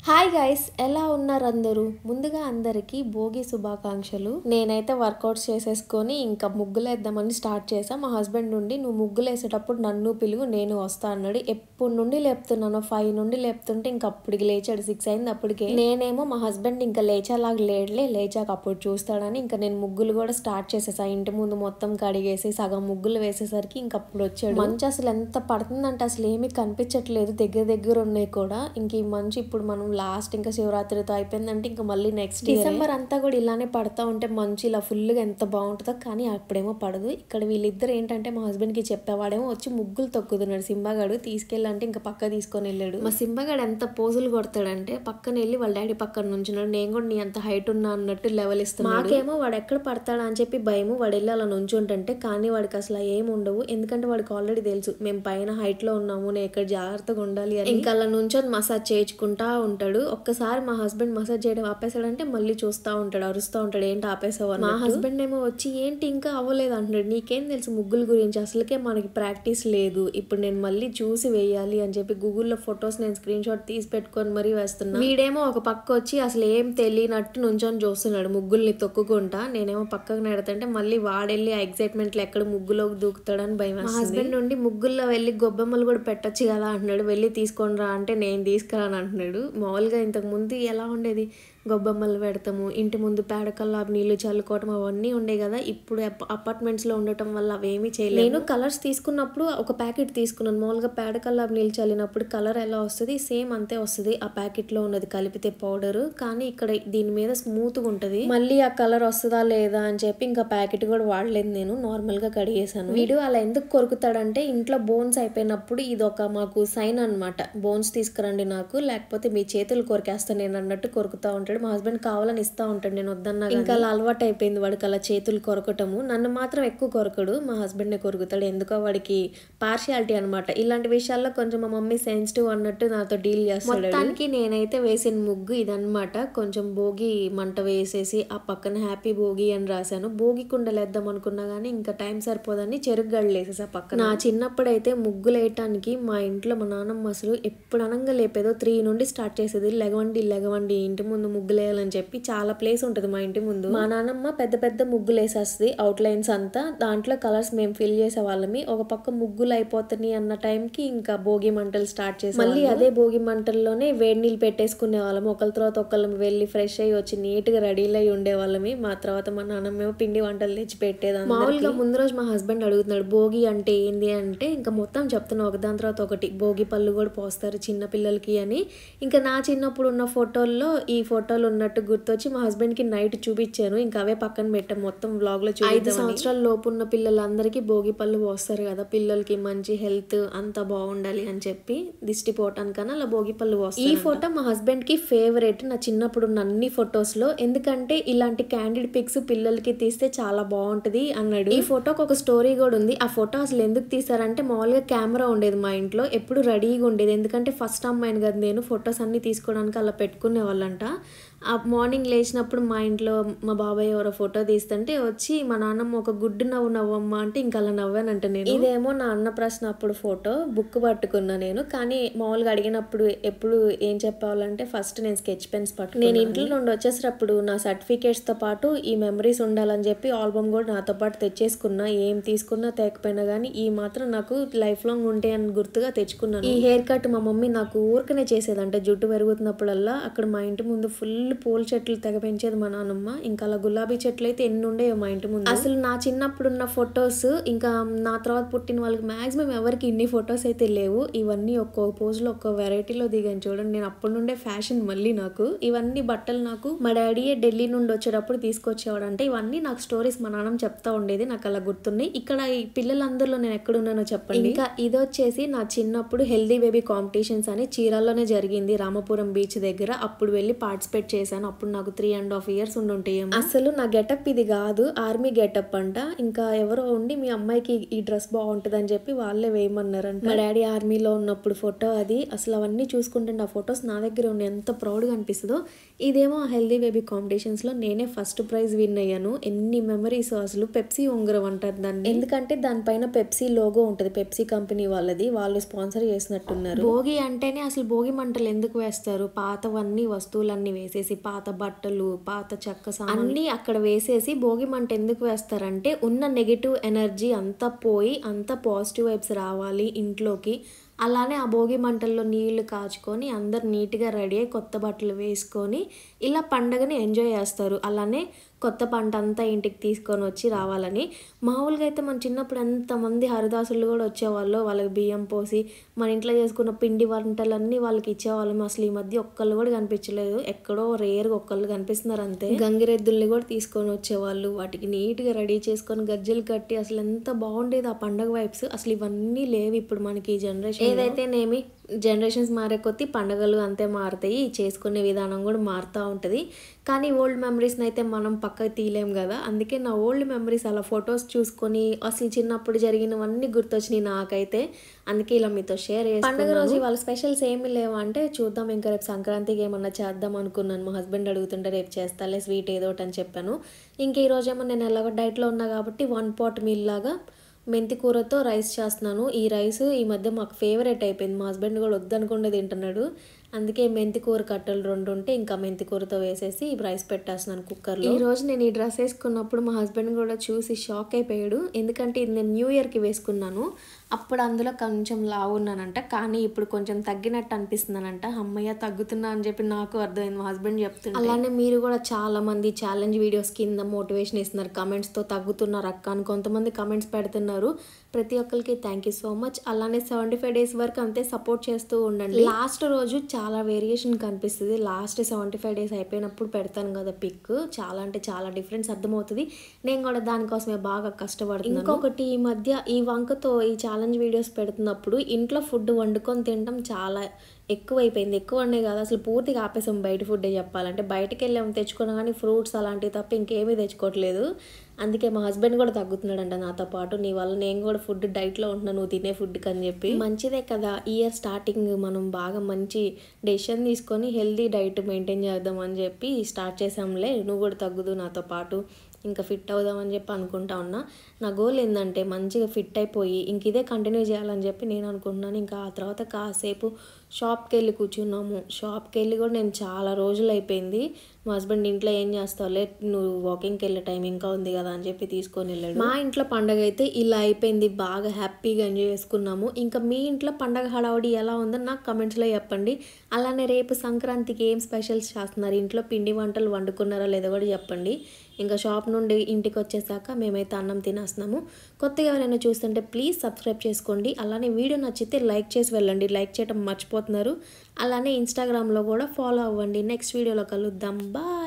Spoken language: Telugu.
హాయ్ గైస్, ఎలా ఉన్నారు అందరూ? ముందుగా అందరికీ భోగి శుభాకాంక్షలు. నేనైతే వర్కౌట్స్ చేసేసుకొని ఇంకా ముగ్గులు వేద్దామని స్టార్ట్ చేసా. మా హస్బెండ్ నుండి నువ్వు ముగ్గులు వేసేటప్పుడు నన్ను పిలువు, నేను వస్తా అన్నాడు. ఎప్పుడు నుండి లేపుతున్నాను, 5 నుండి లేపుతుంటే ఇంకా అప్పటికి లేచాడు. 6 అయింది అప్పటికే. నేనేమో మా హస్బెండ్ ఇంకా లేచాలాగా లేచాక అప్పుడు చూస్తాడని ఇంకా నేను ముగ్గులు కూడా స్టార్ట్ చేసేసా. ఇంటి ముందు మొత్తం కడిగేసి సగం ముగ్గులు వేసేసరికి ఇంక అప్పుడు వచ్చాడు. మంచు అసలు ఎంత పడుతుందంటే అసలు ఏమీ కనిపించట్లేదు, దగ్గర ఉన్నాయి కూడా. ఇంక ఈ మంచు ఇప్పుడు మనం లాస్ట్ ఇంకా శివరాత్రితో అయిపోయిందంటే ఇంకా మళ్ళీ నెక్స్ట్ డిసెంబర్ అంతా కూడా ఇలానే పడతా ఉంటే మంచు ఇలా ఫుల్గా ఎంత బాగుంటుందో. కానీ అప్పుడేమో పడదు. ఇక్కడ వీళ్ళిద్దరు ఏంటంటే మా హస్బెండ్కి చెప్పేవాడేమో వచ్చి ముగ్గులు తొక్కుతున్నాడు. సింబాగాడు తీసుకెళ్ళంటే ఇంకా పక్క తీసుకొని వెళ్ళాడు. మా సింబాగాడు ఎంత పోజులు కొడతాడంటే పక్కన వెళ్ళి వాళ్ళ డాడీ పక్కన నుంచున్నాడు. నేను కూడా నీ అంత హైట్ ఉన్నా అన్నట్టు లెవెల్ ఇస్తున్నాడు. మాకేమో వాడు ఎక్కడ పడతాడా అని చెప్పి భయము. వాడు వెళ్ళి అలా నుంచుంటుంటే, కానీ వాడికి అసలు ఏమి ఉండవు. ఎందుకంటే వాడికి ఆల్రెడీ తెలుసు మేము పైన హైట్ లో ఉన్నాము, నేను ఇక్కడ జాగ్రత్తగా ఉండాలి అని. ఇంకా అలా నుంచొని మసాజ్ చేయించుకుంటా ఉంటాడు. ఒక్కసారి మా హస్బెండ్ మసాజ్ చేయడం ఆపేసాడంటే మళ్ళీ చూస్తూ ఉంటాడు, అరుస్తూ ఉంటాడు, ఏంటి ఆపేసావు అని. మా హస్బెండ్ ఏమో వచ్చి ఏంటి ఇంకా అవ్వలేదు అంటున్నాడు. నీకేం తెలుసు ముగ్గుల గురించి, అసలుకే మనకి ప్రాక్టీస్ లేదు, ఇప్పుడు నేను మళ్ళీ చూసి వేయాలి అని చెప్పి గూగుల్లో ఫొటోస్ నేను స్క్రీన్ షాట్ తీసి పెట్టుకొని మరీ వేస్తున్నా. వీడేమో ఒక పక్క వచ్చి అసలు ఏం తెలియనట్టు నుంచొని చూస్తున్నాడు ముగ్గుల్ని తొక్కుకుంటా. నేనేమో పక్కకు నెడుతుంటే మళ్ళీ వాడెళ్ళి ఆ ఎక్సైట్మెంట్ లో ఎక్కడ ముగ్గులోకి దూకుతాడని భయం. మా హస్బెండ్ నుండి ముగ్గుల్లో వెళ్ళి గొబ్బెమ్మలు కూడా పెట్టొచ్చు కదా అంటున్నాడు. వెళ్ళి తీసుకొని రా అంటే నేను తీసుకురాను అంటున్నాడు. మామూలుగా ఇంతకు ముందు ఎలా ఉండేది, గొబ్బెమ్మలు పెడతాము, ఇంటి ముందు పేడకల్లా నీళ్లు చల్లుకోవటం అవన్నీ ఉండే కదా. ఇప్పుడు అపార్ట్మెంట్స్ లో ఉండటం వల్ల అవేమీ చేయలేదు. నేను కలర్స్ తీసుకున్నప్పుడు ఒక ప్యాకెట్ తీసుకున్నాను. మామూలుగా పేడకల్లా నీళ్ళు చల్లినప్పుడు కలర్ ఎలా వస్తుంది సేమ్ అంతే వస్తుంది ఆ ప్యాకెట్ లో ఉన్నది కలిపితే పౌడర్. కానీ ఇక్కడ దీని మీద స్మూత్ గా ఉంటది. మళ్ళీ ఆ కలర్ వస్తుందా లేదా అని చెప్పి ఇంకా ప్యాకెట్ కూడా వాడలేదు, నేను నార్మల్ గా కడిగేసాను. వీడు అలా ఎందుకు కొరుకుతాడంటే ఇంట్లో బోన్స్ అయిపోయినప్పుడు ఇది ఒక మాకు సైన్ అనమాట. బోన్స్ తీసుకురండి నాకు, లేకపోతే మీ చేతులు కొరికేస్తాను నేను అన్నట్టు కొరుకుతా ఉంటాడు. మా హస్బెండ్ కావాలని ఇస్తా ఉంటాడు, నేను వద్దన్నా. ఇంకా అలా అలవాటు అయిపోయింది వాడికి అలా చేతులు కొరకటము. నన్ను మాత్రం ఎక్కువ కొరకడు, మా హస్బెండ్ నే కొరుకుతాడు. ఎందుకో వాడికి పార్షియాలిటీ అనమాట. ఇలాంటి విషయాల్లో కొంచెం మా మమ్మీ సెన్సిటివ్ అన్నట్టు నాతో డీల్ చేస్తాడు. మొత్తానికి నేనైతే వేసిన ముగ్గు ఇదనమాట. కొంచెం భోగి మంట వేసేసి ఆ పక్కన హ్యాపీ భోగి అని రాశాను. భోగి కుండలు వేద్దాం అనుకున్నా గానీ ఇంకా టైం సరిపోదని చెరుకు గడ్డలు వేసేసా పక్కన. నా చిన్నప్పుడైతే ముగ్గులు వేయటానికి మా ఇంట్లో మా నాన్నమ్మ అసలు ఎప్పుడు అనంగా లేపేదో 3 నుండి స్టార్ట్ చేసేది. లెగవండి ఇంటి ముందు ముగ్గులు వేయాలని చెప్పి. చాలా ప్లేస్ ఉంటుంది మా ఇంటి ముందు. మా నాన్నమ్మ పెద్ద పెద్ద ముగ్గులు వేసేస్తుంది, అవుట్ లైన్స్ అంతా. దాంట్లో కలర్స్ మేము ఫిల్ చేసే వాళ్ళమి. ఒక పక్క ముగ్గులు అయిపోతాయి అన్న టైంకి ఇంకా భోగి మంటలు స్టార్ట్ చేసి మళ్ళీ అదే భోగి మంటల్లోనే వేడి నీళ్ళు పెట్టేసుకునే వాళ్ళము. ఒకరి తర్వాత ఒకళ్ళం వెళ్ళి ఫ్రెష్ అయ్యి వచ్చి నీట్ గా రెడీలు అయ్యి ఉండేవాళ్ళమి. మా తర్వాత మా నాన్నమ్మ పిండి వంటలు తెచ్చి పెట్టేది. మామూలుగా ముందు రోజు మా హస్బెండ్ అడుగుతున్నాడు భోగి అంటే ఏంది అంటే, ఇంకా మొత్తం చెప్తున్నా ఒకదాని తర్వాత ఒకటి. భోగి పళ్ళు కూడా పోస్తారు చిన్న పిల్లలకి అని. ఇంకా నా చిన్నప్పుడు ఉన్న ఫోటోల్లో ఈ ఫోటోలు ఉన్నట్టు గుర్తొచ్చి మా హస్బెండ్ కి నైట్ చూపించాను. ఇంకా అవే పక్కన పెట్టాం మొత్తం వ్లాగ్ లో. 5 సంవత్సరాల లోపు ఉన్న పిల్లలందరికీ భోగి పళ్ళు పోస్తారు కదా, పిల్లలకి మంచి హెల్త్ అంతా బాగుండాలి అని చెప్పి దిష్టి పోవటానికన్నా అలా భోగి పళ్ళు పోస్తారు. ఈ ఫోటో మా హస్బెండ్ కి ఫేవరెట్ నా చిన్నప్పుడు ఉన్న అన్ని ఫొటోస్ లో. ఎందుకంటే ఇలాంటి క్యాండిడ్ పిక్స్ పిల్లలకి తీస్తే చాలా బాగుంటది అన్నాడు. ఈ ఫోటోకి ఒక స్టోరీ కూడా ఉంది. ఆ ఫోటో అసలు ఎందుకు తీసారంటే, మామూలుగా కెమెరా ఉండేది మా ఇంట్లో, ఎప్పుడు రెడీగా ఉండేది. ఎందుకంటే ఫస్ట్ అమ్మాయిని కదా నేను, ఫొటోస్ అన్ని తీసుకోవడానికి అలా పెట్టుకునే వాళ్ళంట. ఆ మార్నింగ్ లేచినప్పుడు మా ఇంట్లో మా బాబాయ్ ఎవరో ఫోటో తీస్తుంటే వచ్చి మా నాన్నమ్మ ఒక గుడ్డు నవ్వమ్మ అంటే ఇంకా అలా నవ్వానంట నేను. ఇదేమో నా అన్న ప్రశ్న అప్పుడు ఫోటో బుక్ పట్టుకున్నా నేను. కానీ మామూలుగా అడిగినప్పుడు ఎప్పుడు ఏం చెప్పాలంటే ఫస్ట్ నేను స్కెచ్ పెన్స్ పట్టు. నేను ఇంట్లో నుండి వచ్చేసేటప్పుడు నా సర్టిఫికేట్స్ తో పాటు ఈ మెమరీస్ ఉండాలని చెప్పి ఆల్బమ్ కూడా నాతో పాటు తెచ్చేసుకున్నా. ఏం తీసుకున్నా తేకపోయినా కానీ ఈ మాత్రం నాకు లైఫ్ లాంగ్ ఉంటాయి అని గుర్తుగా తెచ్చుకున్నాను. ఈ హెయిర్ కట్ మా మమ్మీ నాకు ఊరికనే చేసేదంటే, జుట్టు పెరుగుతున్నప్పుడల్లా అక్కడ మా ఇంటి ముందు ఫుల్ పూల చెట్లు తెగ పెంచేది మా నాన్నమ్మ. ఇంకా అలా గులాబీ చెట్లు అయితే ఎన్ని ఉండేవో మా ఇంటి ముందు. అసలు నా చిన్నప్పుడు ఉన్న ఫొటోస్ ఇంకా నా తర్వాత పుట్టిన వాళ్ళకి మాక్సిమం ఎవరికి ఇన్ని ఫొటోస్ అయితే లేవు. ఇవన్నీ ఒక్కో పోజ్ లో ఒక్కో వెరైటీలో దిగాను చూడండి. నేను అప్పటి నుండే ఫ్యాషన్ మళ్ళీ నాకు. ఇవన్నీ బట్టలు నాకు మా డాడీ ఢిల్లీ నుండి వచ్చేటప్పుడు తీసుకొచ్చేవాడు. అంటే ఇవన్నీ నాకు స్టోరీస్ మా నాన్న చెప్తా ఉండేది, నాకు అలా గుర్తున్నాయి. ఇక్కడ ఈ పిల్లలందరిలో నేను ఎక్కడున్నానో చెప్పండి. ఇంకా ఇది వచ్చేసి నా చిన్నప్పుడు హెల్దీ బేబీ కాంపిటీషన్స్ అని చీరాల్లోనే జరిగింది, రామపురం బీచ్ దగ్గర. అప్పుడు వెళ్ళి పార్టిసిపేట్ పార్టిసిపేట్ చేశాను. అప్పుడు నాకు 3.5 years ఉండుంటాయేమో. అసలు నా గెటప్ ఇది కాదు, ఆర్మీ గెటప్ అంట. ఇంకా ఎవరో ఉండి మీ అమ్మాయికి ఈ డ్రెస్ బాగుంటుంది అని చెప్పి వాళ్ళే వేయమన్నారంట. మా డాడీ ఆర్మీలో ఉన్నప్పుడు ఫోటో అది. అసలు అవన్నీ చూసుకుంటే ఆ ఫొటోస్ నా దగ్గర ఉన్నాయి, ఎంత ప్రౌడ్గా అనిపిస్తుందో. ఇదేమో హెల్దీ బేబీ కాంపిటీషన్స్లో నేనే ఫస్ట్ ప్రైజ్ విన్ అయ్యాను. ఎన్ని మెమరీస్. అసలు పెప్సీ ఉంగరం అంటారు దాన్ని, ఎందుకంటే దానిపైన పెప్సీ లోగో ఉంటుంది, పెప్సీ కంపెనీ వాళ్ళది, వాళ్ళు స్పాన్సర్ చేసినట్టున్నారు. భోగి అంటేనే అసలు భోగి మంటలు ఎందుకు వేస్తారు? పాతవన్నీ వస్తువులన్నీ వేసేసి, పాత బట్టలు, పాత చెక్క అన్నీ అక్కడ వేసేసి భోగి మంట ఎందుకు వేస్తారంటే ఉన్న నెగిటివ్ ఎనర్జీ అంతా పోయి అంతా పాజిటివ్ వైబ్స్ రావాలి ఇంట్లోకి. అలానే ఆ భోగి మంటల్లో నీళ్లు కాచుకొని అందరు నీట్గా రెడీ అయ్యి కొత్త బట్టలు వేసుకొని ఇలా పండగని ఎంజాయ్ చేస్తారు. అలానే కొత్త పంట అంతా ఇంటికి తీసుకొని వచ్చి రావాలని. మామూలుగా అయితే మన చిన్నప్పుడు ఎంతమంది హరిదాసులు కూడా వచ్చేవాళ్ళు, వాళ్ళకి బియ్యం పోసి మన ఇంట్లో చేసుకున్న పిండి వంటలన్నీ వాళ్ళకి ఇచ్చేవాళ్ళం. అసలు ఈ మధ్య ఒక్కళ్ళు కూడా కనిపించలేదు, ఎక్కడో రేర్గా ఒక్కళ్ళు కనిపిస్తున్నారు అంతే. గంగిరెద్దుల్ని కూడా తీసుకొని వచ్చేవాళ్ళు, వాటికి నీట్గా రెడీ చేసుకొని గజ్జలు కట్టి అసలు ఎంత బాగుండేది ఆ పండగ వైబ్స్. అసలు ఇవన్నీ లేవు ఇప్పుడు మనకి ఈ జనరేషన్. ఏదైతేనేమి జనరేషన్స్ మారే కొద్దీ పండుగలు అంతే మారుతాయి, చేసుకునే విధానం కూడా మారుతూ ఉంటుంది. కానీ ఓల్డ్ మెమరీస్ని అయితే మనం పక్కకు తీయలేం కదా. అందుకే నా ఓల్డ్ మెమరీస్ అలా ఫొటోస్ చూసుకొని అసలు చిన్నప్పుడు జరిగినవన్నీ గుర్తొచ్చినాయి నాకైతే. అందుకే ఇలా మీతో షేర్ చేస్తాను. పండుగ రోజు వాళ్ళ స్పెషల్స్ ఏమి లేవు అంటే చూద్దాం, ఇంకా రేపు సంక్రాంతికి ఏమన్నా చేద్దాం అనుకున్నాను. మా హస్బెండ్ అడుగుతుంటే రేపు చేస్తాలే స్వీట్ ఏదో ఒకటి అని చెప్పాను. ఇంక ఈరోజేమో నేను ఎలాగో డైట్లో ఉన్నా కాబట్టి 1 pot మీల్ లాగా మెంతి కూరతో రైస్ చేస్తున్నాను. ఈ రైస్ ఈ మధ్య మాకు ఫేవరెట్ అయిపోయింది, మా హస్బెండ్ కూడా వద్దనుకుండా తింటున్నాడు. అందుకే మెంతి కూర కట్టలు 2 ఉంటే ఇంకా మెంతి కూరతో వేసేసి రైస్ పెట్టేస్తున్నాను కుక్కర్లో. ఈరోజు నేను ఈ డ్రెస్ వేసుకున్నప్పుడు మా హస్బెండ్ కూడా చూసి షాక్ అయిపోయాడు, ఎందుకంటే ఇది నేను న్యూ ఇయర్కి వేసుకున్నాను. అప్పుడు అందులో కొంచెం లావు ఉన్నానంట, కానీ ఇప్పుడు కొంచెం తగ్గినట్టు అనిపిస్తున్నానంట. అమ్మయ్య తగ్గుతున్నా అని చెప్పి నాకు అర్థమైంది, మా హస్బెండ్ చెప్తున్నారు. అలానే మీరు కూడా చాలా మంది ఛాలెంజ్ వీడియోస్ కింద మోటివేషన్ ఇస్తున్నారు, కమెంట్స్తో తగ్గుతున్నారు అక్క అని కొంతమంది కమెంట్స్ పెడుతున్నారు. ప్రతి ఒక్కరికి థ్యాంక్ యూ సో మచ్. అలానే 75 days వరకు అంతే సపోర్ట్ చేస్తూ ఉండండి. లాస్ట్ రోజు చాలా వేరియేషన్ కనిపిస్తుంది, లాస్ట్ 75 days అయిపోయినప్పుడు పెడతాను కదా పిక్, చాలా అంటే చాలా డిఫరెన్స్ అర్థమవుతుంది. నేను కూడా దానికోసమే బాగా కష్టపడుతున్నాను. ఇంకొకటి ఈ మధ్య ఈ వంకతో ఈ ఛాలెంజ్ వీడియోస్ పెడుతున్నప్పుడు ఇంట్లో ఫుడ్ వండుకొని తినడం చాలా ఎక్కువైపోయింది. ఎక్కువ అనే కాదు, అసలు పూర్తిగా ఆపేసాం బయట ఫుడ్డే చెప్పాలంటే. బయటకు వెళ్ళాము తెచ్చుకున్నా కానీ ఫ్రూట్స్ అలాంటివి తప్ప ఇంకేమీ తెచ్చుకోవట్లేదు. అందుకే మా హస్బెండ్ కూడా తగ్గుతున్నాడంట నాతో పాటు, నీ వల్ల నేను కూడా ఫుడ్ డైట్లో ఉంటున్నాను నువ్వు తినే ఫుడ్కి అని చెప్పి. మంచిదే కదా, ఇయర్ స్టార్టింగ్ మనం బాగా మంచి డెసిషన్ తీసుకొని హెల్దీ డైట్ మెయింటైన్ చేద్దాం అని చెప్పి స్టార్ట్ చేసాంలే. నువ్వు కూడా తగ్గుదు నాతో పాటు, ఇంకా ఫిట్ అవుదామని చెప్పి అనుకుంటా ఉన్నా. నా గోల్ ఏంటంటే మంచిగా ఫిట్ అయిపోయి ఇంక ఇదే కంటిన్యూ చేయాలని చెప్పి నేను అనుకుంటున్నాను. ఇంకా ఆ తర్వాత కాసేపు షాప్కి వెళ్ళి కూర్చున్నాము. షాప్కి వెళ్ళి కూడా నేను చాలా రోజులు అయిపోయింది. మా హస్బెండ్ ఇంట్లో ఏం చేస్తావులే నువ్వు వాకింగ్కి వెళ్ళే టైం ఇంకా ఉంది కదా అని చెప్పి తీసుకొని వెళ్ళాడు. మా ఇంట్లో పండగ అయితే ఇలా అయిపోయింది, బాగా హ్యాపీగా ఎంజాయ్ చేసుకున్నాము. ఇంకా మీ ఇంట్లో పండగ హడావుడి ఎలా ఉందో నాకు కమెంట్స్లో చెప్పండి. అలానే రేపు సంక్రాంతికి ఏం స్పెషల్స్ చేస్తున్నారు, ఇంట్లో పిండి వంటలు వండుకున్నారా లేదో కూడా చెప్పండి. ఇంకా షాప్ నుండి ఇంటికి వచ్చేసాక మేమైతే అన్నం తినేస్తున్నాము. కొత్తగా ఎవరైనా చూస్తుంటే ప్లీజ్ సబ్స్క్రైబ్ చేసుకోండి. అలానే వీడియో నచ్చితే లైక్ చేసి వెళ్ళండి, లైక్ చేయడం మర్చిపోతున్నారు. అలానే ఇన్స్టాగ్రామ్లో కూడా ఫాలో అవ్వండి. నెక్స్ట్ వీడియోలో కలుద్దాం, బాయ్.